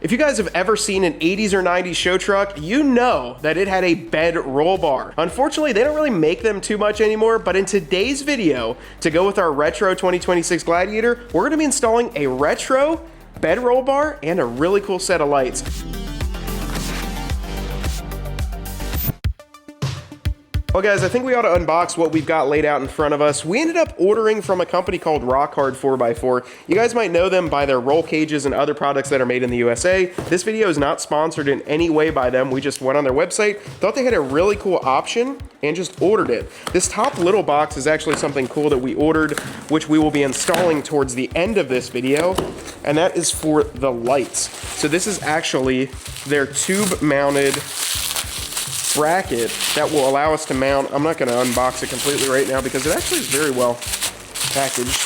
If you guys have ever seen an 80s or 90s show truck, you know that it had a bed roll bar. Unfortunately, they don't really make them too much anymore, but in today's video, to go with our retro 2026 Gladiator, we're gonna be installing a retro bed roll bar and a really cool set of lights. Well guys, I think we ought to unbox what we've got laid out in front of us. We ended up ordering from a company called Rock Hard 4x4. You guys might know them by their roll cages and other products that are made in the USA. This video is not sponsored in any way by them. We just went on their website, thought they had a really cool option, and just ordered it. This top little box is actually something cool that we ordered, which we will be installing towards the end of this video, and that is for the lights. So this is actually their tube-mounted bracket that will allow us to mount. I'm not going to unbox it completely right now because it actually is very well packaged.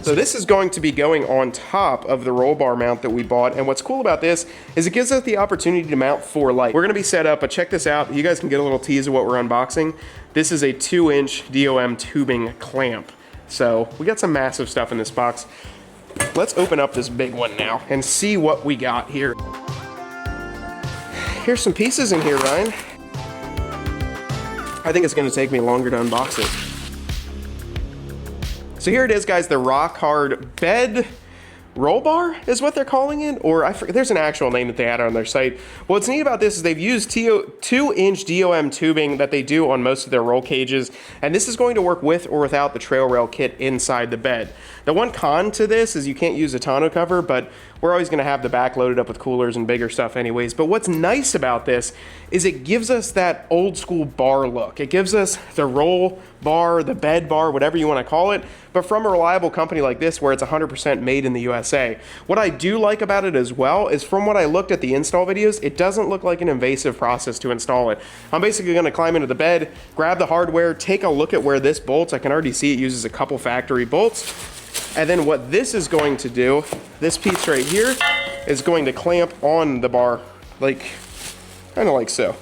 So this is going to be going on top of the roll bar mount that we bought, and what's cool about this is it gives us the opportunity to mount 4 lights. We're going to be set up, but check this out. You guys can get a little tease of what we're unboxing. This is a 2-inch DOM tubing clamp. So we got some massive stuff in this box. Let's open up this big one now and see what we got here. Here's some pieces in here, Ryan. I think it's gonna take me longer to unbox it. So here it is, guys, the Rock Hard bed roll bar is what they're calling it, or I forget, there's an actual name that they had on their site. What's neat about this is they've used 2-inch DOM tubing that they do on most of their roll cages, and this is going to work with or without the trail rail kit inside the bed. The one con to this is you can't use a tonneau cover, but we're always gonna have the back loaded up with coolers and bigger stuff anyways. But what's nice about this is it gives us that old school bar look. It gives us the roll bar, the bed bar, whatever you wanna call it, but from a reliable company like this where it's 100% made in the USA. What I do like about it as well is from what I looked at the install videos, it doesn't look like an invasive process to install it. I'm basically gonna climb into the bed, grab the hardware, take a look at where this bolts. I can already see it uses a couple factory bolts. And then what this is going to do, this piece right here, is going to clamp on the bar, like, kind of like so.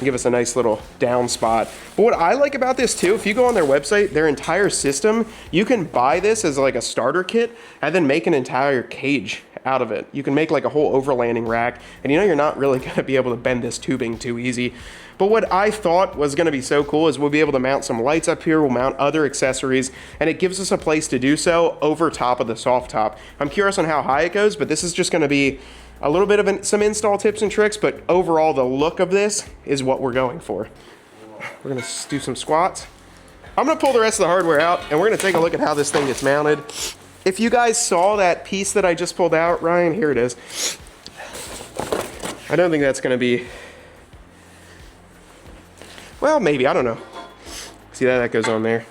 Give us a nice little down spot. But what I like about this too, if you go on their website, their entire system, you can buy this as like a starter kit and then make an entire cage out of it. You can make like a whole overlanding rack, and you know you're not really gonna be able to bend this tubing too easy. But what I thought was gonna be so cool is we'll be able to mount some lights up here, we'll mount other accessories, and it gives us a place to do so over top of the soft top. I'm curious on how high it goes, but this is just gonna be a little bit of some install tips and tricks, but overall the look of this is what we're going for. We're gonna do some squats. I'm gonna pull the rest of the hardware out, and we're gonna take a look at how this thing gets mounted. If you guys saw that piece that I just pulled out, Ryan, here it is. I don't think that's gonna be, well, maybe, I don't know. See that goes on there.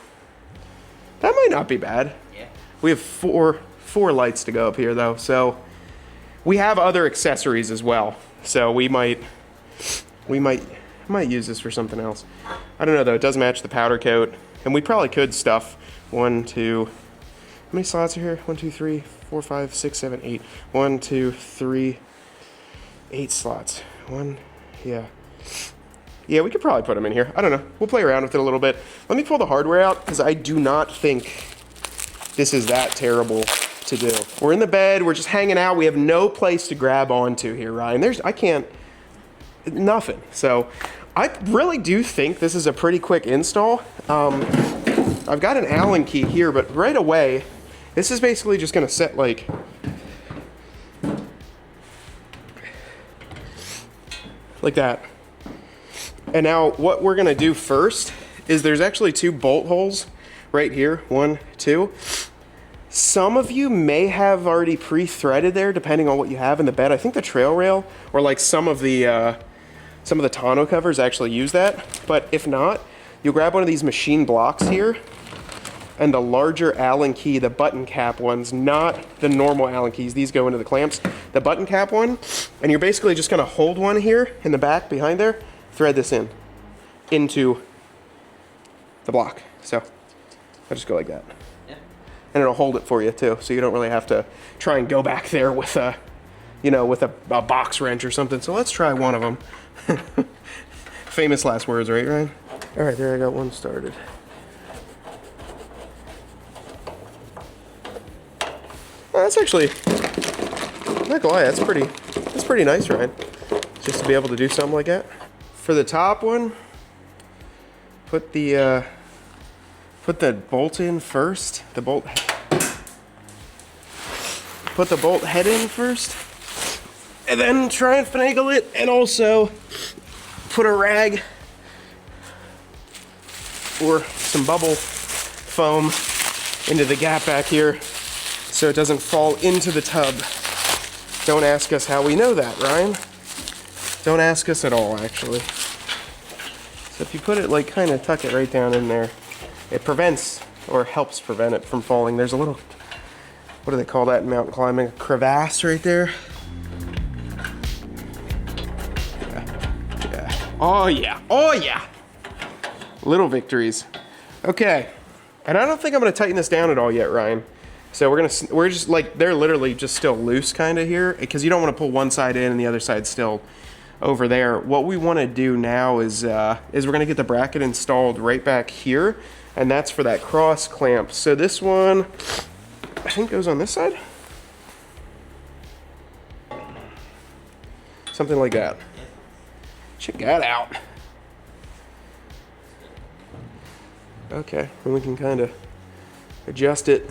That might not be bad. Yeah. We have four lights to go up here though, so we have other accessories as well. So we might use this for something else. I don't know though, it does match the powder coat, and we probably could stuff 1, 2, how many slots are here? 1, 2, 3, 4, 5, 6, 7, 8. 1, 2, 3, 8 slots. Yeah, we could probably put them in here. I don't know. We'll play around with it a little bit. Let me pull the hardware out because I do not think this is that terrible to do. We're in the bed. We're just hanging out. We have no place to grab onto here, Ryan. Nothing. So I really do think this is a pretty quick install. I've got an Allen key here, but right away, this is basically just gonna set like that. And now what we're gonna do first is there's actually 2 bolt holes right here, 1, 2. Some of you may have already pre-threaded there depending on what you have in the bed. I think the trail rail or like some of the tonneau covers actually use that. But if not, you'll grab one of these machine blocks here and the larger Allen key, the button cap ones, not the normal Allen keys. These go into the clamps. The button cap one, and you're basically just gonna hold one here in the back behind there, thread this into the block. So I'll just go like that. Yeah. And it'll hold it for you too, so you don't really have to try and go back there with a, with a box wrench or something. So let's try one of them. Famous last words, right, Ryan? All right, there I got one started. That's actually not gonna lie, that's pretty nice, Ryan. Just to be able to do something like that. For the top one, put the bolt in first. Put the bolt head in first, and then try and finagle it, and also put a rag or some bubble foam into the gap back here so it doesn't fall into the tub. Don't ask us how we know that, Ryan. Don't ask us at all, actually. So if you put it, like, kind of tuck it right down in there, it prevents, or helps prevent it from falling. There's a little, what do they call that in mountain climbing? A crevasse right there. Yeah. Oh yeah, oh yeah. Little victories. Okay, and I don't think I'm gonna tighten this down at all yet, Ryan. So we're just like, they're literally just still loose kind of here, because you don't want to pull one side in and the other side still over there. What we want to do now is we're going to get the bracket installed right back here, and that's for that cross clamp. So this one, I think, goes on this side. Something like that. Check that out. Okay, and we can kind of adjust it.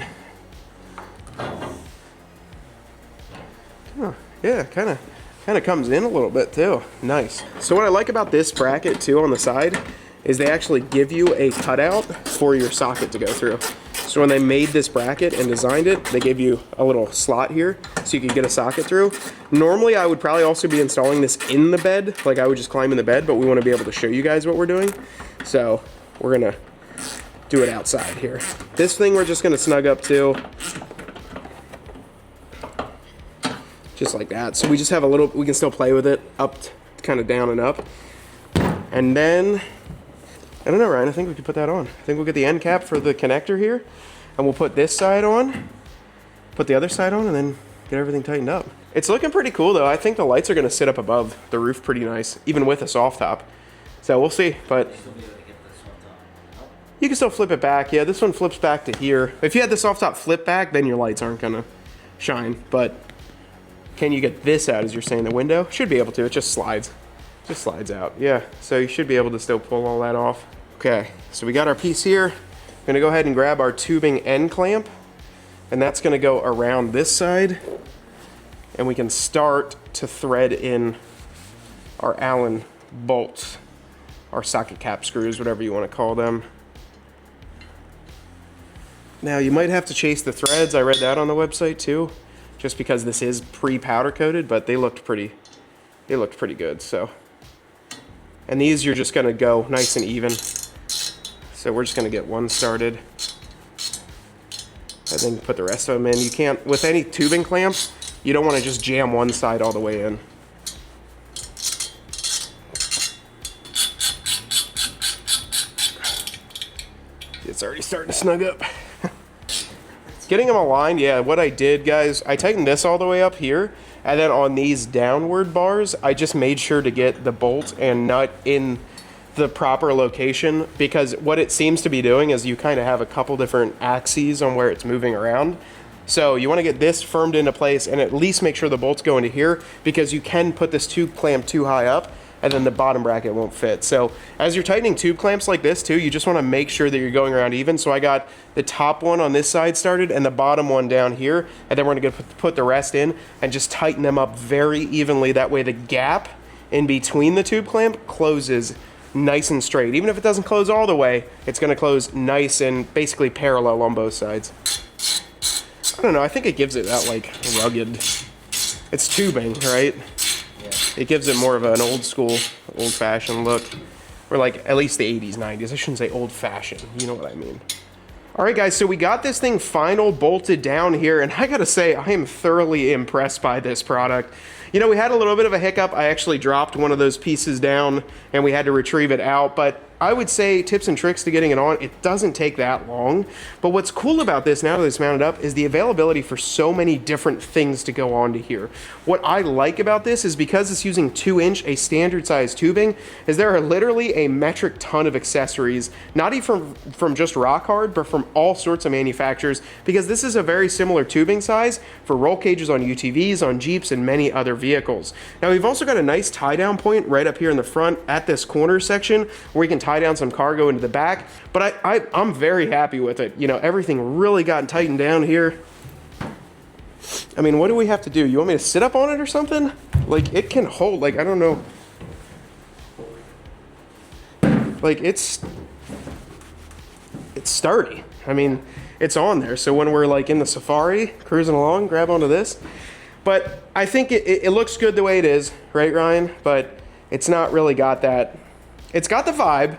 Oh, yeah, kind of comes in a little bit too. Nice. So what I like about this bracket too on the side is they actually give you a cutout for your socket to go through. So when they made this bracket and designed it, they gave you a little slot here so you could get a socket through. Normally I would probably also be installing this in the bed, like I would just climb in the bed, but we want to be able to show you guys what we're doing. So we're gonna do it outside here. This thing we're just gonna snug up to. Just like that. So we just have a little, we can still play with it up, kind of down and up. And then, I don't know, Ryan, I think we could put that on. I think we'll get the end cap for the connector here, and we'll put this side on, put the other side on, and then get everything tightened up. It's looking pretty cool though. I think the lights are gonna sit up above the roof pretty nice, even with a soft top. So we'll see, but you can still flip it back. Yeah, this one flips back to here. If you had the soft top flip back, then your lights aren't gonna shine, but can you get this out, as you're saying, the window? Should be able to, it just slides. Just slides out, yeah. So you should be able to still pull all that off. Okay, so we got our piece here. I'm gonna go ahead and grab our tubing end clamp, and that's gonna go around this side, and we can start to thread in our Allen bolts, our socket cap screws, whatever you wanna call them. Now you might have to chase the threads, I read that on the website too, just because this is pre-powder coated, but they looked pretty good, so. And these you're just gonna go nice and even. So we're just gonna get one started, and then put the rest of them in. You can't, with any tubing clamp, you don't wanna just jam one side all the way in. It's already starting to snug up. Getting them aligned, yeah, what I did, guys, I tightened this all the way up here, and then on these downward bars, I just made sure to get the bolt and nut in the proper location, because what it seems to be doing is you kind of have a couple different axes on where it's moving around. So you want to get this firmed into place and at least make sure the bolts go into here, because you can put this tube clamp too high up and then the bottom bracket won't fit. So as you're tightening tube clamps like this too, you just want to make sure that you're going around even. So I got the top one on this side started and the bottom one down here, and then we're going to put the rest in and just tighten them up very evenly. That way the gap in between the tube clamp closes nice and straight. Even if it doesn't close all the way, it's going to close nice and basically parallel on both sides. I don't know, I think it gives it that like rugged, it's tubing, right? It gives it more of an old school, old fashioned look. Or like at least the 80s, 90s. I shouldn't say old fashioned, you know what I mean. All right guys, so we got this thing final bolted down here, and I gotta say, I am thoroughly impressed by this product. You know, we had a little bit of a hiccup. I actually dropped one of those pieces down and we had to retrieve it out, but I would say tips and tricks to getting it on, it doesn't take that long. But what's cool about this now that it's mounted up is the availability for so many different things to go onto here. What I like about this is because it's using 2-inch, a standard size tubing, is there are literally a metric ton of accessories, not even from just rock hard, but from all sorts of manufacturers, because this is a very similar tubing size for roll cages on UTVs, on Jeeps, and many other vehicles. Now we've also got a nice tie down point right up here in the front at this corner section where we can tie down some cargo into the back, but I'm very happy with it. You know, everything really got tightened down here. I mean, what do we have to do? You want me to sit up on it or something? Like, it can hold, like, I don't know. Like, it's sturdy. I mean, it's on there, so when we're like in the safari, cruising along, grab onto this. But I think it looks good the way it is, right, Ryan? But it's not really got that. It's got the vibe,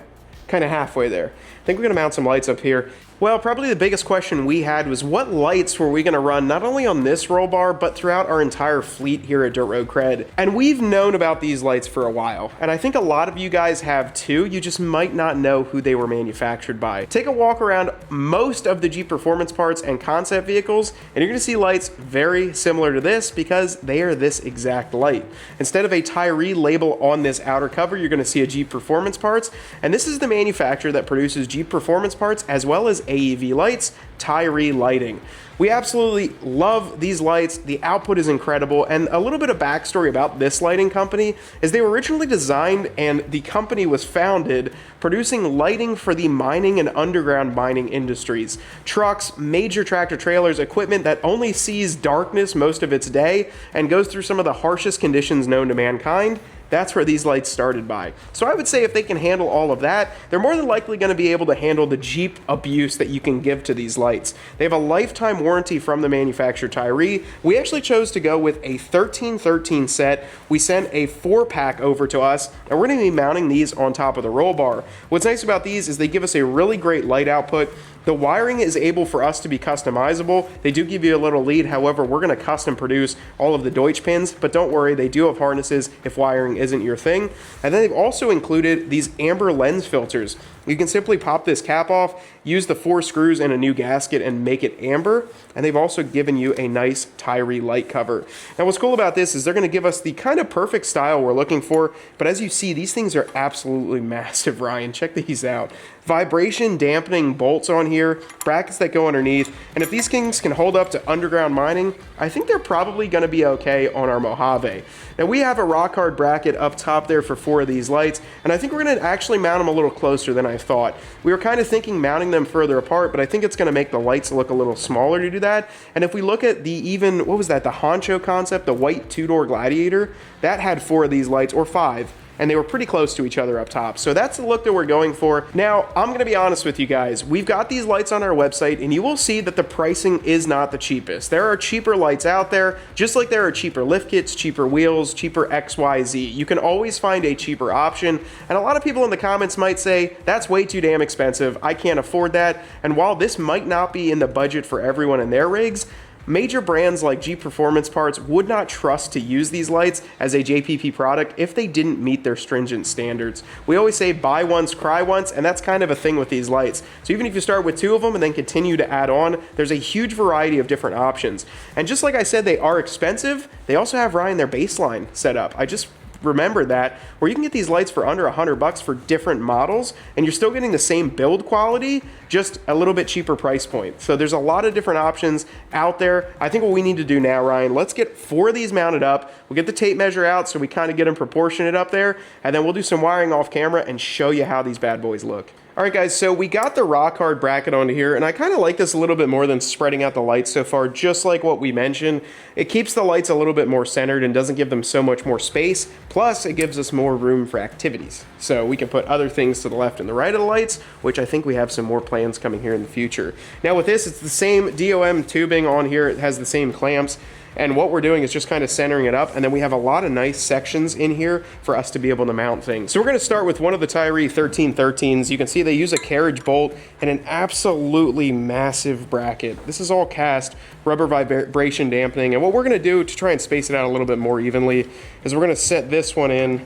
kind of halfway there. I think we're gonna mount some lights up here. Well, probably the biggest question we had was what lights were we gonna run not only on this roll bar, but throughout our entire fleet here at Dirt Road CRED. And we've known about these lights for a while. And I think a lot of you guys have too, you just might not know who they were manufactured by. Take a walk around most of the Jeep Performance parts and concept vehicles, and you're gonna see lights very similar to this because they are this exact light. Instead of a Tyri label on this outer cover, you're gonna see a Jeep Performance parts, and this is the manufacturer that produces Jeep Performance parts as well as AEV lights, Tyri Lighting. We absolutely love these lights. The output is incredible. And a little bit of backstory about this lighting company is they were originally designed and the company was founded producing lighting for the mining and underground mining industries. Trucks, major tractor trailers, equipment that only sees darkness most of its day and goes through some of the harshest conditions known to mankind. That's where these lights started by. So I would say if they can handle all of that, they're more than likely going to be able to handle the Jeep abuse that you can give to these lights. They have a lifetime warranty from the manufacturer Tyri. We actually chose to go with a 1313 set. We sent a 4-pack over to us, and we're going to be mounting these on top of the roll bar. What's nice about these is they give us a really great light output. The wiring is able for us to be customizable. They do give you a little lead. However, we're going to custom produce all of the Deutsch pins, but don't worry, they do have harnesses if wiring isn't your thing. And then they've also included these amber lens filters. You can simply pop this cap off, use the 4 screws and a new gasket and make it amber. And they've also given you a nice Tyri light cover. Now what's cool about this is they're going to give us the kind of perfect style we're looking for. But as you see, these things are absolutely massive, Ryan. Check these out. Vibration dampening bolts on here, brackets that go underneath. And if these things can hold up to underground mining, I think they're probably going to be okay on our Mojave. Now we have a rock hard bracket up top there for 4 of these lights, and I think we're going to actually mount them a little closer than I thought. We were kind of thinking mounting them further apart, but I think it's going to make the lights look a little smaller to do that. And if we look at the what was that, the honcho concept, the white 2-door Gladiator, that had 4 of these lights, or 5. And they were pretty close to each other up top. So that's the look that we're going for. Now, I'm gonna be honest with you guys. We've got these lights on our website, and you will see that the pricing is not the cheapest. There are cheaper lights out there, just like there are cheaper lift kits, cheaper wheels, cheaper XYZ. You can always find a cheaper option. And a lot of people in the comments might say, that's way too damn expensive. I can't afford that. And while this might not be in the budget for everyone in their rigs, major brands like Jeep Performance Parts would not trust to use these lights as a JPP product if they didn't meet their stringent standards. We always say buy once, cry once, and that's kind of a thing with these lights. So even if you start with 2 of them and then continue to add on, there's a huge variety of different options. And just like I said, they are expensive. They also have, Ryan, their baseline set up. I just remember that, where you can get these lights for under $100 for different models, and you're still getting the same build quality, just a little bit cheaper price point. So there's a lot of different options out there. I think what we need to do now, Ryan, let's get 4 of these mounted up. We'll get the tape measure out so we kind of get them proportionate up there, and then we'll do some wiring off camera and show you how these bad boys look. All right, guys, so we got the rock hard bracket onto here, and I kind of like this a little bit more than spreading out the lights so far, just like what we mentioned. It keeps the lights a little bit more centered and doesn't give them so much more space, plus it gives us more room for activities. So we can put other things to the left and the right of the lights, which I think we have some more plans coming here in the future. Now with this, it's the same DOM tubing on here. It has the same clamps. And what we're doing is just kind of centering it up, and then we have a lot of nice sections in here for us to be able to mount things. So we're going to start with one of the Tyri 1313s. You can see they use a carriage bolt and an absolutely massive bracket. This is all cast, rubber vibration dampening, and what we're going to do to try and space it out a little bit more evenly is we're going to set this one in,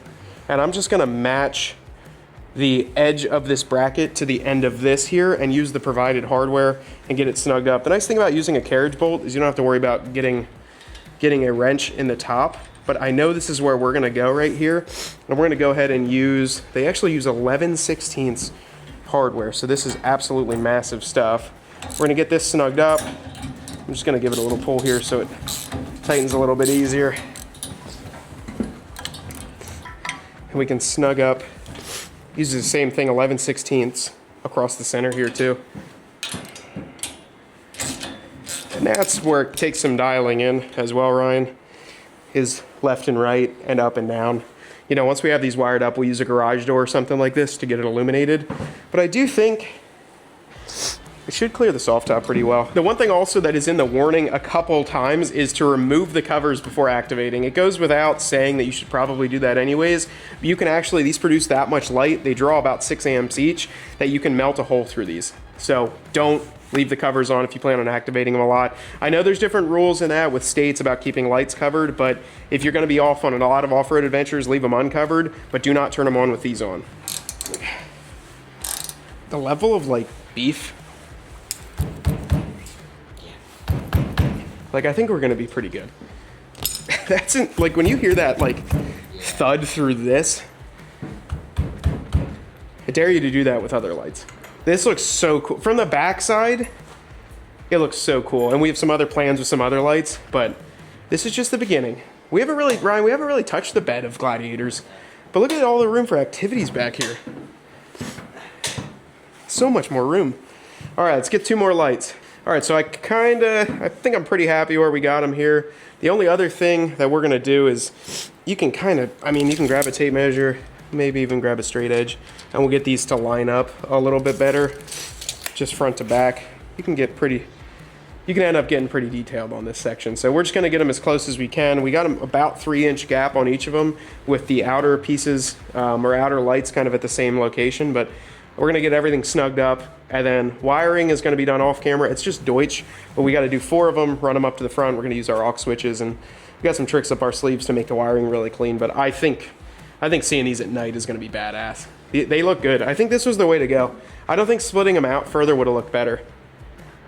and I'm just going to match the edge of this bracket to the end of this here and use the provided hardware and get it snugged up. The nice thing about using a carriage bolt is you don't have to worry about getting a wrench in the top. But I know this is where we're gonna go right here. And we're gonna go ahead and use, they actually use 11/16 hardware. So this is absolutely massive stuff. We're gonna get this snugged up. I'm just gonna give it a little pull here so it tightens a little bit easier. And we can snug up, uses the same thing, 11/16 across the center here too. And that's where it takes some dialing in as well, Ryan, is left and right and up and down. You know, once we have these wired up, we'll use a garage door or something like this to get it illuminated. But I do think it should clear the soft top pretty well. The one thing also that is in the warning a couple times is to remove the covers before activating. It goes without saying that you should probably do that anyways. But you can actually, these produce that much light, they draw about 6 amps each, that you can melt a hole through these. So don't leave the covers on if you plan on activating them a lot. I know there's different rules in that with states about keeping lights covered, but if you're gonna be off on a lot of off-road adventures, leave them uncovered, but do not turn them on with these on. The level of like beef, like I think we're gonna be pretty good. That's like when you hear that like thud through this, I dare you to do that with other lights. This looks so cool. From the back side, it looks so cool. And we have some other plans with some other lights, but this is just the beginning. We haven't really, Ryan, we haven't really touched the bed of Gladiators, but look at all the room for activities back here. So much more room. All right, let's get 2 more lights. All right, so I think I'm pretty happy where we got them here. The only other thing that we're gonna do is you can you can grab a tape measure, maybe even grab a straight edge, and we'll get these to line up a little bit better, just front to back. You can end up getting pretty detailed on this section. So we're just gonna get them as close as we can. We got them about 3-inch gap on each of them with the outer pieces or outer lights kind of at the same location, but we're gonna get everything snugged up, and then wiring is gonna be done off camera. It's just Deutsch, but we gotta do 4 of them, run them up to the front. We're gonna use our aux switches, and we got some tricks up our sleeves to make the wiring really clean, but I think seeing these at night is gonna be badass. They look good. I think this was the way to go. I don't think splitting them out further would have looked better.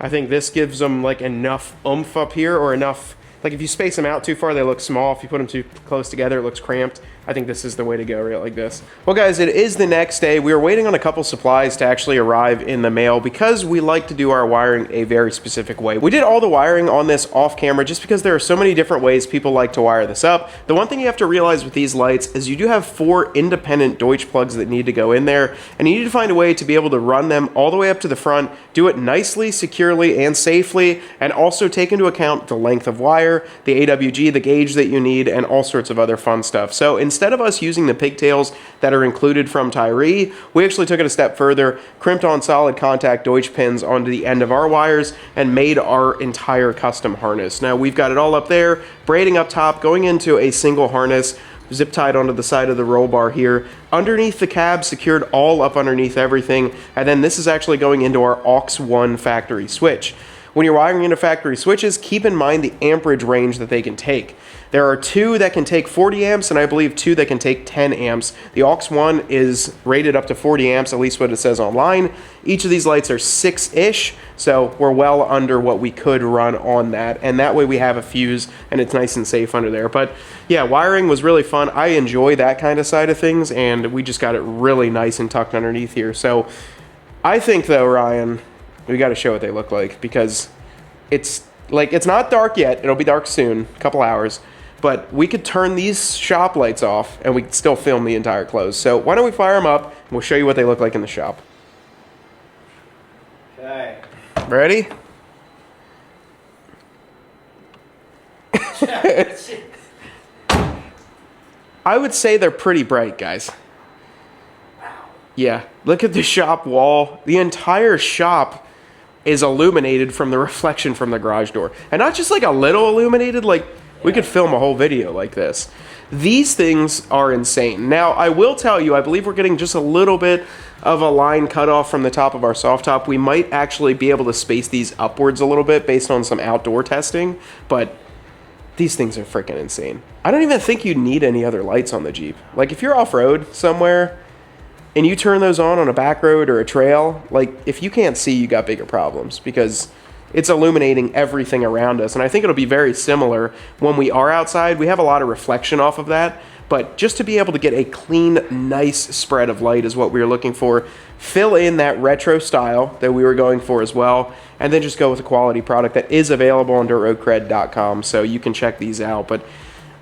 I think this gives them like enough oomph up here, or enough, like if you space them out too far, they look small. If you put them too close together, it looks cramped. I think this is the way to go, right like this. Well guys, it is the next day. We were waiting on a couple supplies to actually arrive in the mail because we like to do our wiring a very specific way. We did all the wiring on this off camera just because there are so many different ways people like to wire this up. The one thing you have to realize with these lights is you do have 4 independent Deutsch plugs that need to go in there, and you need to find a way to be able to run them all the way up to the front, do it nicely, securely, and safely, and also take into account the length of wire, the AWG, the gauge that you need, and all sorts of other fun stuff. So instead of us using the pigtails that are included from Tyri, we actually took it a step further, crimped on solid contact Deutsch pins onto the end of our wires, and made our entire custom harness. Now we've got it all up there, braiding up top, going into a single harness, zip tied onto the side of the roll bar here, underneath the cab, secured all up underneath everything, and then this is actually going into our aux 1 factory switch. When you're wiring into factory switches, keep in mind the amperage range that they can take. There are 2 that can take 40 amps, and I believe 2 that can take 10 amps. The aux 1 is rated up to 40 amps, at least what it says online. Each of these lights are 6-ish, so we're well under what we could run on that, and that way we have a fuse, and it's nice and safe under there. But yeah, wiring was really fun. I enjoy that kind of side of things, and we just got it really nice and tucked underneath here. So I think, though, Ryan, we got to show what they look like, because it's not dark yet. It'll be dark soon, a couple hours, but we could turn these shop lights off and we could still film the entire close. So why don't we fire them up and we'll show you what they look like in the shop. Okay. Ready? I would say they're pretty bright, guys. Yeah, look at the shop wall. The entire shop is illuminated from the reflection from the garage door. And not just like a little illuminated, like we could film a whole video like this. These things are insane. Now, I will tell you, I believe we're getting just a little bit of a line cut off from the top of our soft top. We might actually be able to space these upwards a little bit based on some outdoor testing, but these things are freaking insane. I don't even think you need any other lights on the Jeep. Like if you're off-road somewhere, and you turn those on a back road or a trail, like, if you can't see, you got bigger problems, because it's illuminating everything around us. And I think it'll be very similar when we are outside. We have a lot of reflection off of that, but just to be able to get a clean, nice spread of light is what we were looking for. Fill in that retro style that we were going for as well, and then just go with a quality product that is available on dirtroadcred.com, so you can check these out. But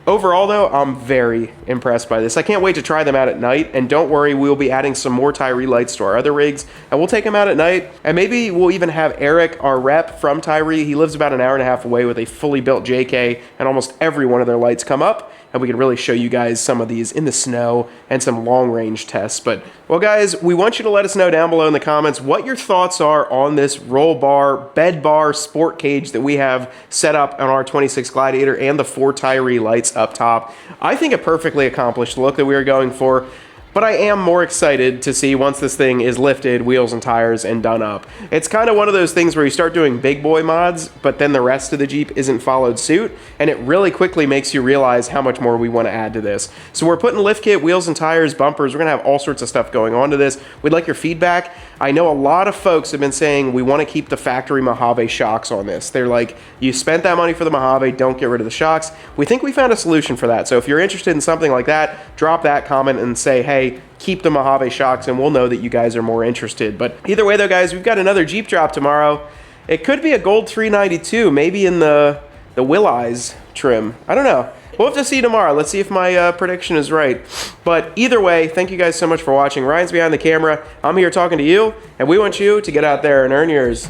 overall, though, I'm very impressed by this. I can't wait to try them out at night, and don't worry, we'll be adding some more Tyri Lights to our other rigs, and we'll take them out at night, and maybe we'll even have Eric, our rep from Tyri, he lives about an hour and a half away, with a fully built JK, and almost every one of their lights come up, and we can really show you guys some of these in the snow and some long-range tests. But, well, guys, we want you to let us know down below in the comments what your thoughts are on this roll bar, bed bar, sport cage that we have set up on our 26 Gladiator and the 4 Tyri lights up top. I think it perfectly accomplished the look that we were going for, but I am more excited to see once this thing is lifted, wheels and tires, and done up. It's kind of one of those things where you start doing big boy mods, but then the rest of the Jeep isn't followed suit, and it really quickly makes you realize how much more we want to add to this. So we're putting lift kit, wheels and tires, bumpers, we're going to have all sorts of stuff going on to this. We'd like your feedback. I know a lot of folks have been saying we want to keep the factory Mojave shocks on this. They're like, you spent that money for the Mojave, don't get rid of the shocks. We think we found a solution for that. So if you're interested in something like that, drop that comment and say, hey, keep the Mojave shocks, and we'll know that you guys are more interested. But either way, though, guys, we've got another Jeep drop tomorrow. It could be a gold 392, maybe in the Will Eyes trim. I don't know. We'll have to see tomorrow. Let's see if my prediction is right. But either way, thank you guys so much for watching. Ryan's behind the camera. I'm here talking to you, and we want you to get out there and earn yours.